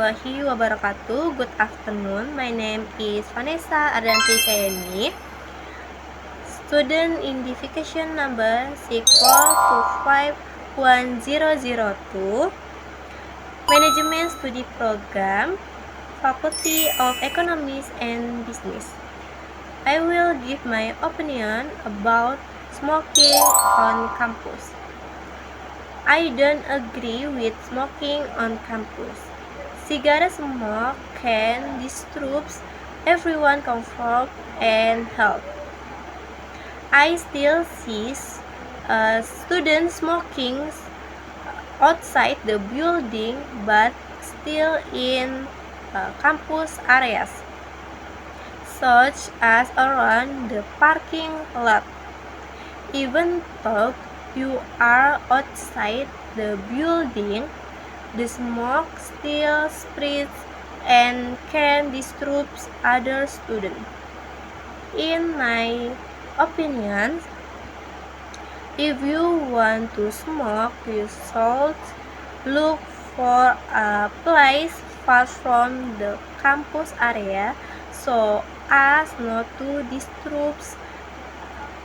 warahmatullahi wabarakatuh. Good afternoon. My name is Vanessa Ardanti Chayani, student identification number 642510002, Management Study Program, Faculty of Economics and Business. I will give my opinion about smoking on campus. I don't agree with smoking on campus. Cigarette smoke can disturb everyone's comfort and health. I still see students smoking outside the building but still in campus areas, such as around the parking lot. Even though you are outside the building, the smoke still spreads and can disturb other students. In my opinion, if you want to smoke, you should look for a place far from the campus area so as not to disturb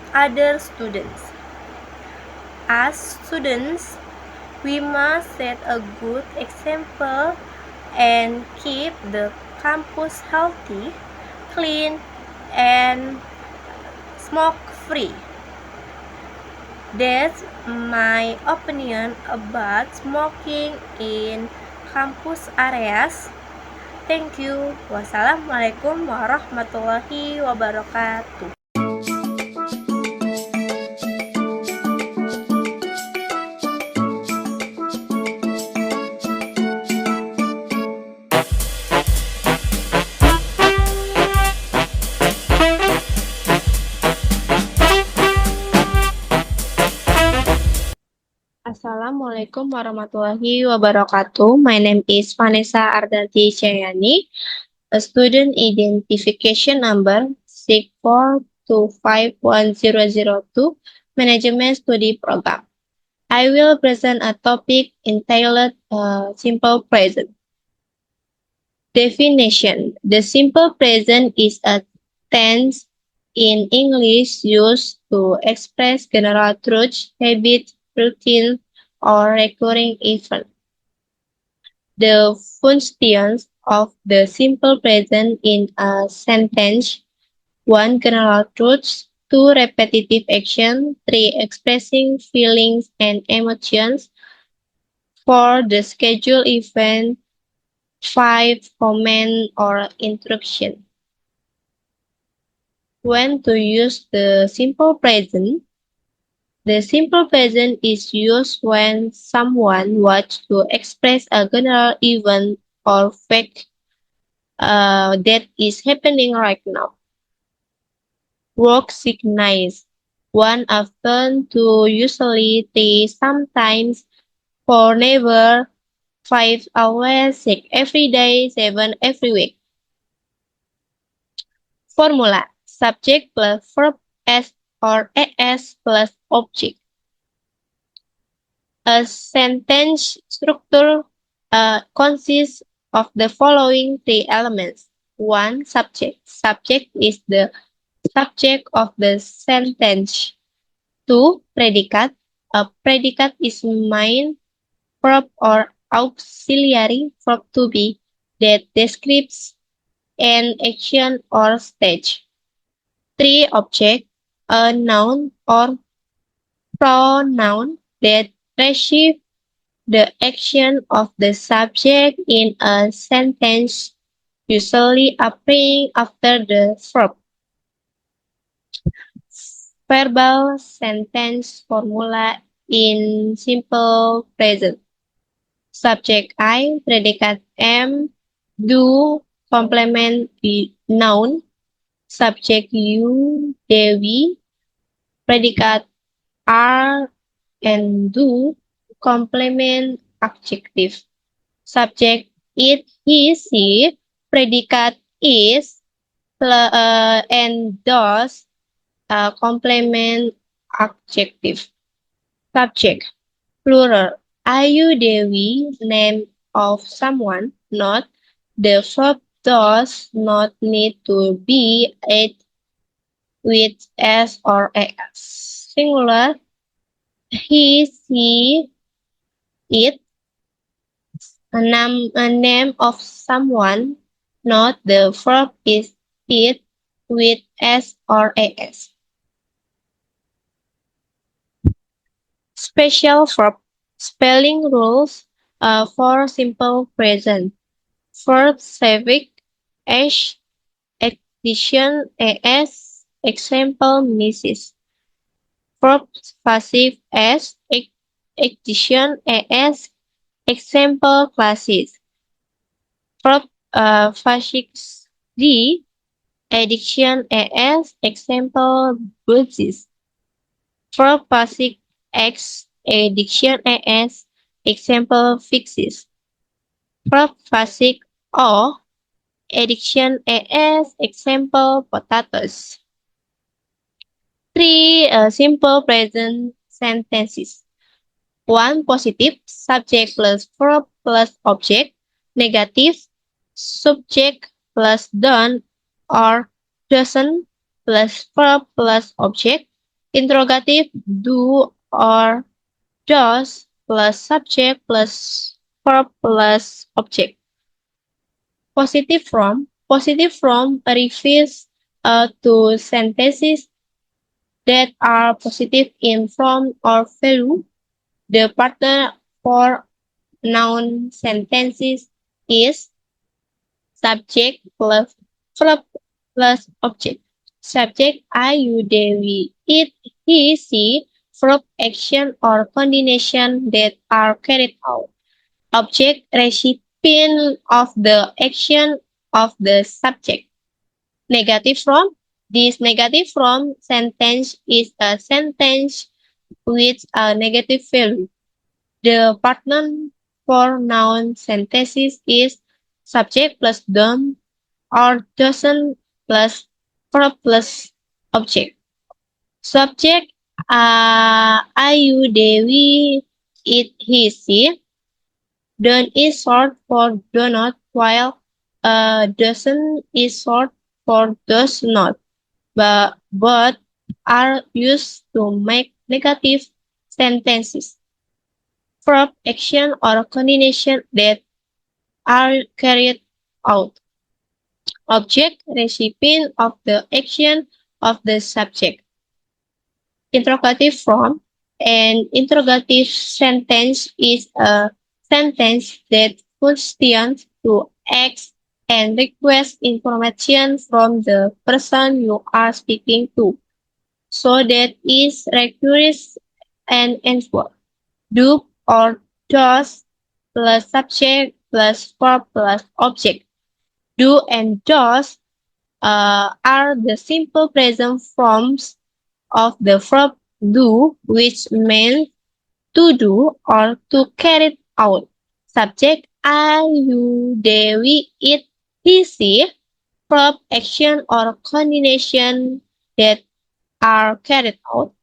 other students. As students, we must set a good example and keep the campus healthy, clean, and smoke-free. That's my opinion about smoking in campus areas. Thank you. Wassalamualaikum warahmatullahi wabarakatuh. Assalamualaikum warahmatullahi wabarakatuh. My name is Vanessa Ardanti Chayani, a student identification number 642510002, Management Study Program. I will present a topic entitled Simple Present. Definition. The simple present is a tense in English used to express general truth, habit, routine, or recurring event. The functions of the simple present in a sentence: 1. General truths. 2. Repetitive action. 3. Expressing feelings and emotions. 4. The scheduled event. 5. Comment or instruction. When to use the simple present? The simple present is used when someone wants to express a general event or fact that is happening right now. Work signifies 1 often, 2 usually, 3 sometimes, 4 never, 5 always, 6 every day, 7 every week. Formula: subject plus verb s or as plus object. A sentence structure consists of the following 3 elements. 1. Subject. Subject is the subject of the sentence. 2. Predicate. A predicate is main verb or auxiliary verb to be that describes an action or stage. 3. Object. A noun or pronoun that receive the action of the subject in a sentence, usually appearing after the verb. Verbal sentence formula in simple present. Subject I, predicate am, do, complement noun. Subject you, Dewi, predicate are and do, complement adjective. Subject it, he, she, predicate is, and does, complement adjective. Subject plural. Ayu Dewi name of someone. Note, the verb does not need to be it with s or as. Singular, he, she, it, a name of someone. Note, the verb is it with s or as. Special verb spelling rules for simple present. Verb civic H addition as example Mrs. Verb passive S addition as example classes. Verb passive D addition as example buses. Verb passive X addition as example fixes. Verb passive O addition as example potatoes. Three simple present sentences. One positive, subject plus verb plus object. Negative, subject plus done or doesn't plus verb plus object. Interrogative, do or does plus subject plus verb plus object. Positive from refers to sentences that are positive in form or value. The partner for noun sentences is subject plus verb plus object. Subject I, you, they, we, it, he, she, verb action or combination that are carried out. Object recipient of the action of the subject. Negative from. This negative from sentence is a sentence with a negative value. The partner for noun sentences is subject plus done or doesn't plus verb plus object. Subject I, you, they, we, it, he, she. Done is short for do not, while doesn't is short for does not, but are used to make negative sentences. Verb, action, or combination that are carried out. Object, recipient of the action of the subject. Interrogative form. An interrogative sentence is a sentence that questions to ask and request information from the person you are speaking to. So that is requires an answer. Do or does plus subject plus verb plus object. Do and does are the simple present forms of the verb do, which means to do or to carry out. Subject I, you, they, we, it, he, she. Verb, action, or combination that are carried out.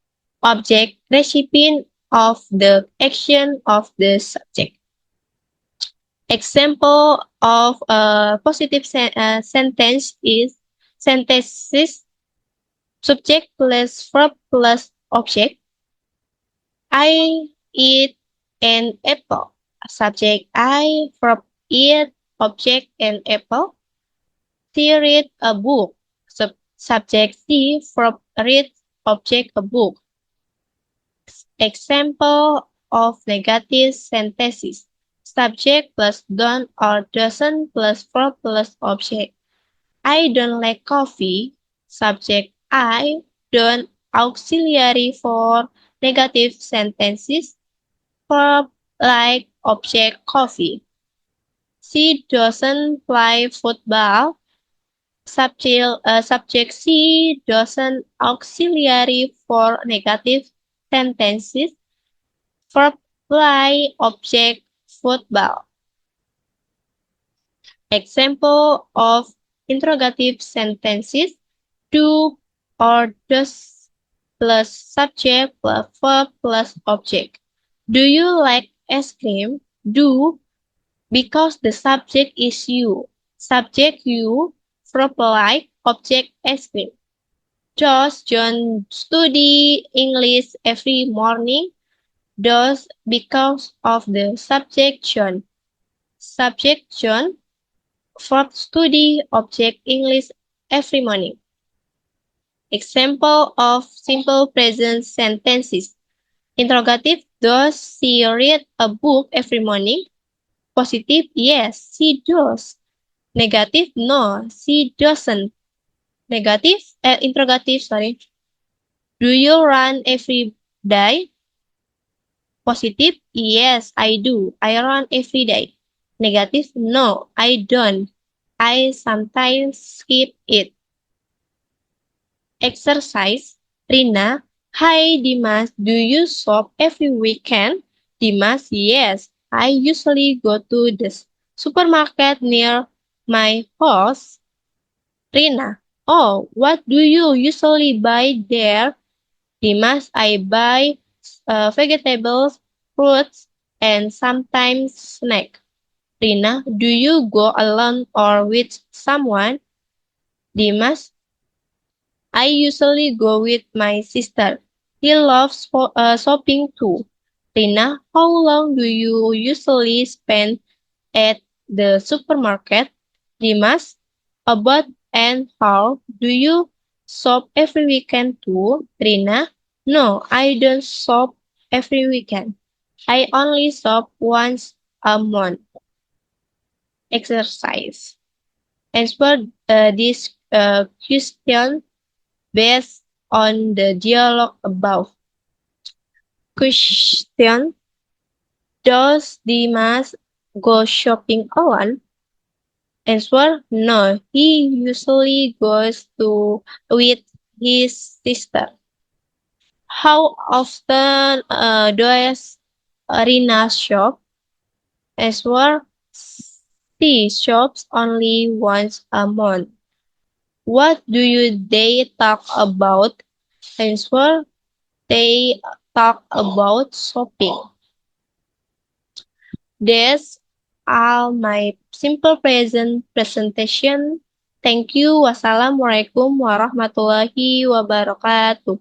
Object, recipient of the action of the subject. Example of a positive sentence is sentences subject plus verb plus object. I eat an apple. Subject I, verb eat, object an apple. She read a book. Subject she, verb read, object a book. Example of negative sentences. Subject plus don't or doesn't plus verb plus object. I don't like coffee. Subject I, don't, auxiliary for negative sentences. Verb like, object coffee. She doesn't play football. Subject C doesn't, auxiliary for negative sentences. Verb play, object football. Example of interrogative sentences. Do or does plus subject plus verb plus object. Do you like ice cream? Do because the subject is you. Subject you, verb like, object ice cream. Does John study English every morning? Does because of the subject John. Subject John, verb study, object English every morning. Example of simple present sentences. Interrogative, does she read a book every morning? Positive, yes, she does. Negative, no, she doesn't. Interrogative, sorry. Do you run every day? Positive, yes, I do. I run every day. Negative, no, I don't. I sometimes skip it. Exercise, Rina. Hi Dimas, do you shop every weekend? Dimas, yes. I usually go to the supermarket near my house. Rina, oh, what do you usually buy there? Dimas, I buy vegetables, fruits, and sometimes snack. Rina, do you go alone or with someone? Dimas, I usually go with my sister. He loves shopping too. Rina, how long do you usually spend at the supermarket? Dimas, about an hour. Do you shop every weekend too? Rina, no, I don't shop every weekend. I only shop once a month. Exercise. Answer this question based on the dialogue above. Question: does Dimas go shopping alone? Answer: no, he usually goes to with his sister. How often does Rina shop? Answer: she shops only once a month. What do they talk about? Answer: they talk about shopping. That's all my simple present presentation. Thank you. Wassalamualaikum warahmatullahi wabarakatuh.